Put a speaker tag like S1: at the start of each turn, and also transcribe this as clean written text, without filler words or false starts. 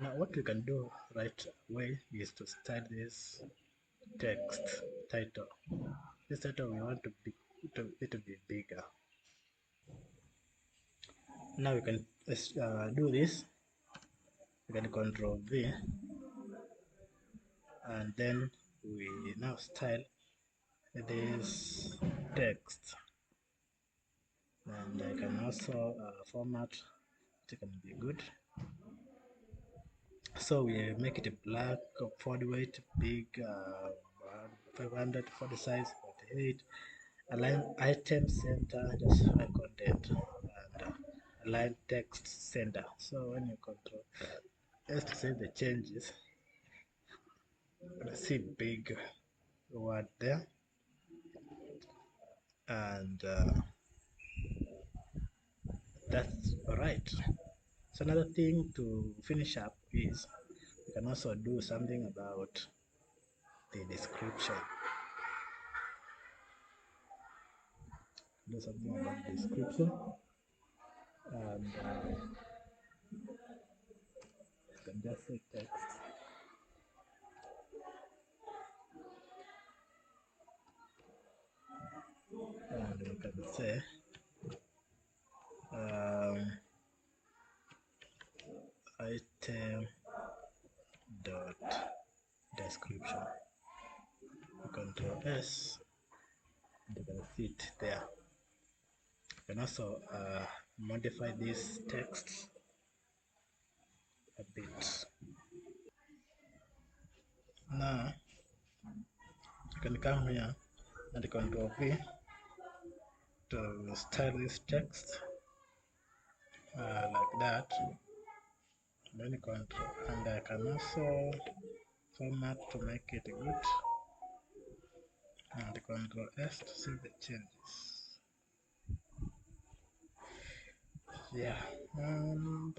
S1: Now what we can do right away is to style this text title. This title we want it to be bigger. Now we can do this. We can control V, and then we now style this text, and I can also format. It can be good. So we make it black, font weight big, 500, font size 48. Align item center, justify content, and align text center. So when you control S to save the changes, you see big word there, and that's alright. So another thing to finish up is you can also do something about the description. Do something about the description, and you can just say text, and we can say item dot description. Control S, and you can see it there. You can also modify this text a bit. Now you can come here and control V to style this text like that. Then control, and I can also format to make it good, and control S to save the changes. Yeah, and